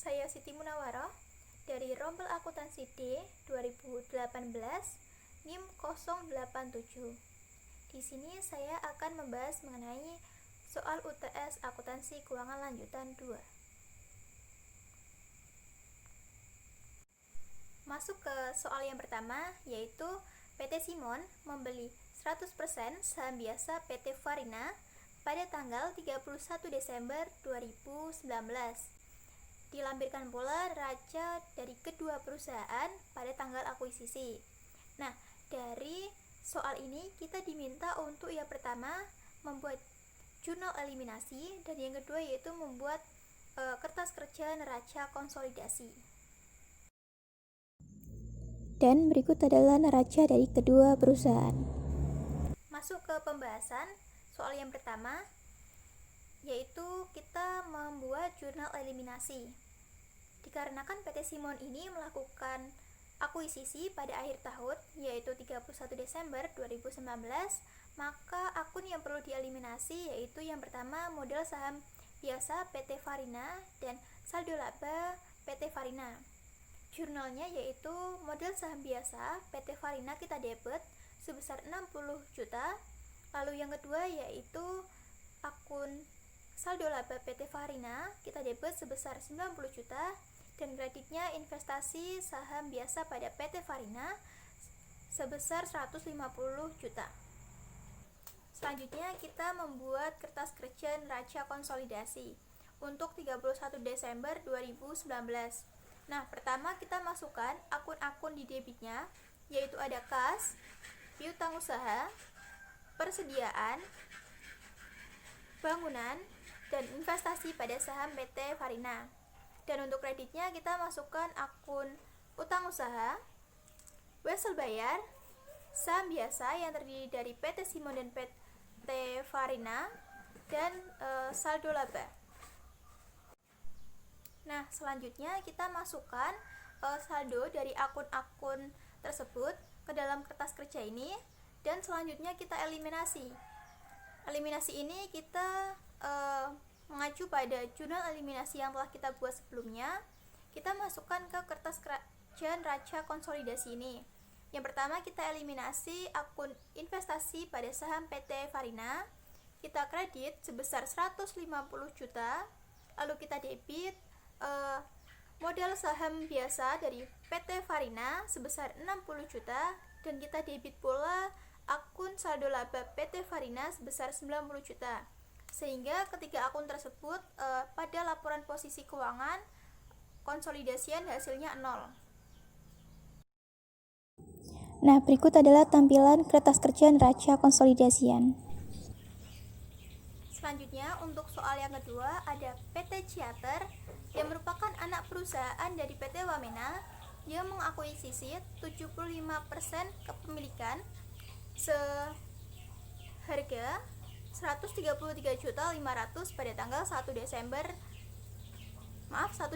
saya Siti Munawaroh dari Rombel Akuntansi D 2018 NIM 087. Di sini saya akan membahas mengenai soal UTS Akuntansi Keuangan Lanjutan 2. Masuk ke soal yang pertama, yaitu PT Simon membeli 100% saham biasa PT Farina pada tanggal 31 Desember 2019. Dilampirkan pula neraca dari kedua perusahaan pada tanggal akuisisi. Nah, dari soal ini kita diminta untuk yang pertama membuat jurnal eliminasi dan yang kedua yaitu membuat kertas kerja neraca konsolidasi. Dan berikut adalah neraca dari kedua perusahaan. Masuk ke pembahasan soal yang pertama, yaitu kita membuat jurnal eliminasi. Dikarenakan PT Simon ini melakukan akuisisi pada akhir tahun, yaitu 31 Desember 2019, maka akun yang perlu dieliminasi yaitu yang pertama modal saham biasa PT Farina dan saldo laba PT Farina. Jurnalnya yaitu modal saham biasa PT Farina kita debit sebesar 60 juta. Lalu yang kedua yaitu akun saldo laba PT Farina kita debit sebesar 90 juta dan kreditnya investasi saham biasa pada PT Farina sebesar 150 juta. Selanjutnya kita membuat kertas kerja neraca konsolidasi untuk 31 Desember 2019. Nah, pertama kita masukkan akun-akun di debitnya, yaitu ada kas, piutang usaha, persediaan, bangunan, dan investasi pada saham PT Farina. Dan untuk kreditnya kita masukkan akun utang usaha, wesel bayar, saham biasa yang terdiri dari PT Simon dan PT Farina, dan saldo laba. Nah, selanjutnya kita masukkan saldo dari akun-akun tersebut ke dalam kertas kerja ini dan selanjutnya kita eliminasi. Eliminasi ini kita mengacu pada jurnal eliminasi yang telah kita buat sebelumnya. Kita masukkan ke kertas kerja neraca konsolidasi ini. Yang pertama kita eliminasi akun investasi pada saham PT Farina. Kita kredit sebesar 150 juta. Lalu kita debit modal saham biasa dari PT Farina sebesar 60 juta dan kita debit pula akun saldo laba PT Farina sebesar 90 juta. Sehingga ketiga akun tersebut pada laporan posisi keuangan konsolidasian hasilnya 0. Nah, berikut adalah tampilan kertas kerja neraca konsolidasian. Selanjutnya untuk soal yang kedua ada PT Ciater yang merupakan anak perusahaan dari PT Wamena yang mengakuisisi 75% kepemilikan seharga 133.500 pada tanggal 1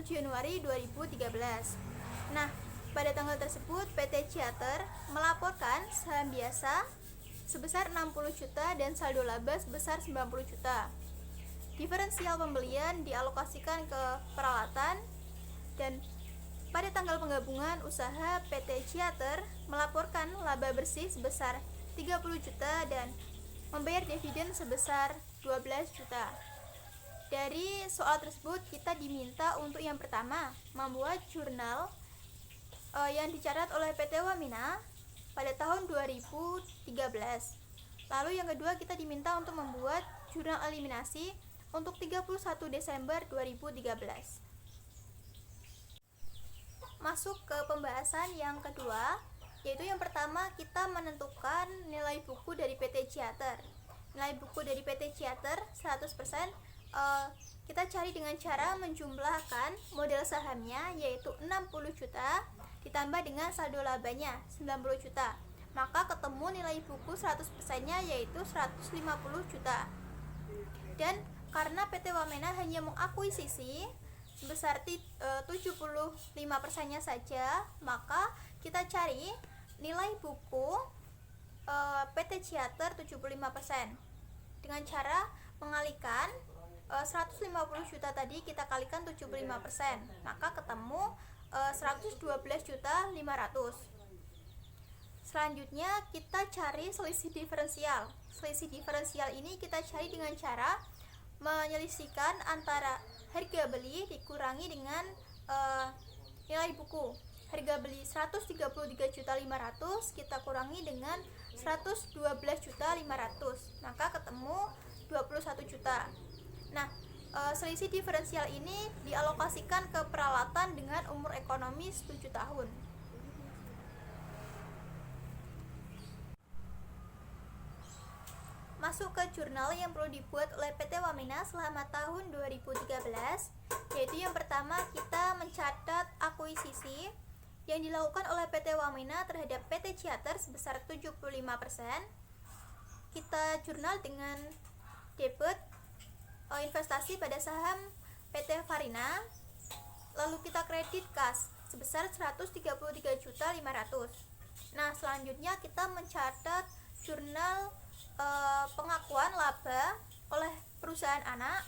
Januari 2013. Nah, pada tanggal tersebut PT Ciater melaporkan saham biasa sebesar 60 juta dan saldo laba sebesar 90 juta. Diferensial pembelian dialokasikan ke peralatan dan pada tanggal penggabungan usaha PT Ciater melaporkan laba bersih sebesar 30 juta dan membayar dividen sebesar 12 juta. Dari soal tersebut kita diminta untuk yang pertama membuat jurnal yang dicatat oleh PT Wamena pada tahun 2013. Lalu yang kedua kita diminta untuk membuat jurnal eliminasi untuk 31 Desember 2013. Masuk ke pembahasan yang kedua, yaitu yang pertama kita menentukan nilai buku dari PT Ciater. Nilai buku dari PT Ciater 100% kita cari dengan cara menjumlahkan modal sahamnya yaitu 60 juta ditambah dengan saldo labanya 90 juta. Maka ketemu nilai buku 100%-nya yaitu 150 juta. Dan karena PT Wamena hanya mengakuisisi sebesar 75%-nya saja, maka kita cari nilai buku PT Ciater 75% dengan cara mengalihkan 150 juta tadi kita kalikan 75%, maka ketemu 112.500.000. Selanjutnya kita cari selisih diferensial. Selisih diferensial ini kita cari dengan cara menyelisihkan antara harga beli dikurangi dengan nilai buku. Harga beli 133.500.000 kita kurangi dengan 112.500.000, maka ketemu 21 juta. Nah, selisih diferensial ini dialokasikan ke peralatan dengan umur ekonomi 7 tahun. Masuk ke jurnal yang perlu dibuat oleh PT Wamena selama tahun 2013, yaitu yang pertama kita mencatat akuisisi yang dilakukan oleh PT Wamena terhadap PT Ciater sebesar 75%. Kita jurnal dengan debit investasi pada saham PT Farina, lalu kita kredit kas sebesar 133.500.000. Nah, selanjutnya kita mencatat jurnal pengakuan laba oleh perusahaan anak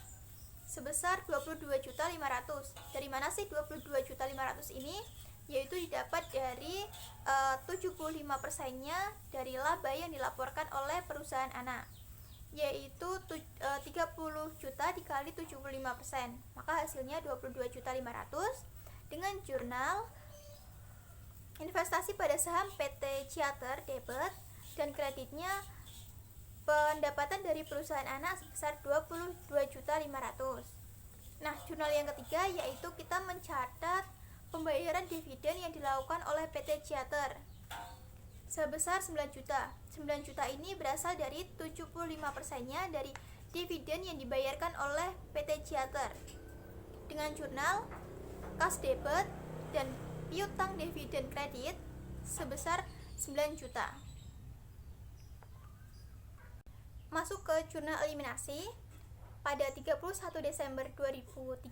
sebesar 22.500.000. Dari mana sih 22.500.000 ini? Yaitu didapat dari 75%-nya dari laba yang dilaporkan oleh perusahaan anak, yaitu 30 juta dikali 75%, maka hasilnya 22.500.000. Dengan jurnal investasi pada saham PT Ciater debit dan kreditnya pendapatan dari perusahaan anak sebesar 22.500.000. Nah, jurnal yang ketiga yaitu kita mencatat pembayaran dividen yang dilakukan oleh PT Ciater sebesar 9 juta. 9 juta ini berasal dari 75%-nya dari dividen yang dibayarkan oleh PT Ciater. Dengan jurnal kas debit dan piutang dividen kredit sebesar 9 juta. Masuk ke jurnal eliminasi pada 31 Desember 2013.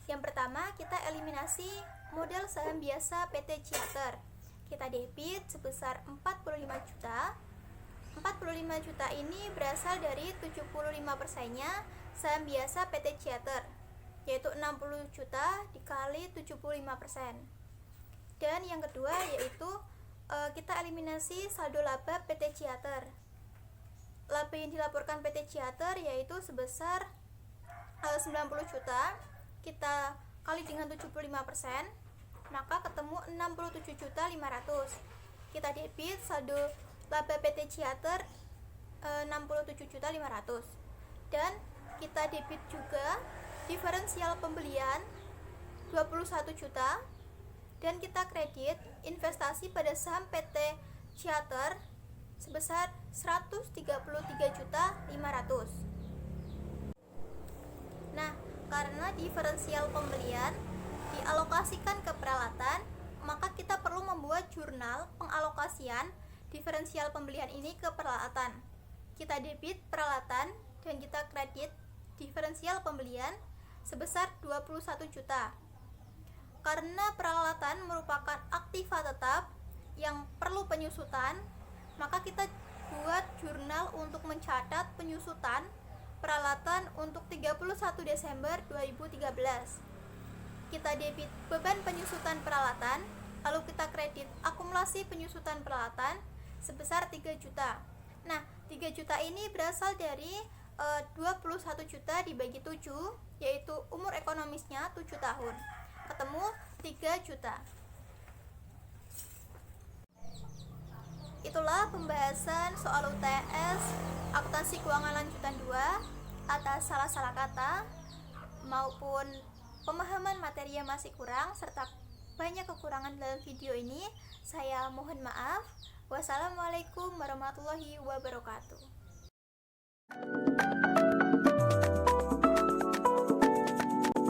Yang pertama, kita eliminasi modal saham biasa PT Ciater. Kita debit sebesar 45 juta. 45 juta ini berasal dari 75%-nya saham biasa PT Ciater, yaitu 60 juta dikali 75%. Dan yang kedua yaitu kita eliminasi saldo laba PT Ciater. Laba yang dilaporkan PT Ciater yaitu sebesar 90 juta, kita kali dengan 75%, maka ketemu 67.500. Kita debit saldo laba PT Ciater 67.500, dan kita debit juga diferensial pembelian 21 juta, dan kita kredit investasi pada saham PT Ciater sebesar 133.500. Nah, karena diferensial pembelian dialokasikan ke peralatan, maka kita perlu membuat jurnal pengalokasian diferensial pembelian ini ke peralatan. Kita debit peralatan dan kita kredit diferensial pembelian sebesar 21 juta. Karena peralatan merupakan aktiva tetap yang perlu penyusutan, maka kita buat jurnal untuk mencatat penyusutan peralatan untuk 31 Desember 2013. Kita debit beban penyusutan peralatan, lalu kita kredit akumulasi penyusutan peralatan sebesar 3 juta. Nah, 3 juta ini berasal dari 21 juta dibagi 7, yaitu umur ekonomisnya 7 tahun. Ketemu 3 juta. Itulah pembahasan soal UTS Akuntansi Keuangan Lanjutan 2 atas salah-salah kata maupun pemahaman materi yang masih kurang serta banyak kekurangan dalam video ini. Saya mohon maaf. Wassalamualaikum warahmatullahi wabarakatuh.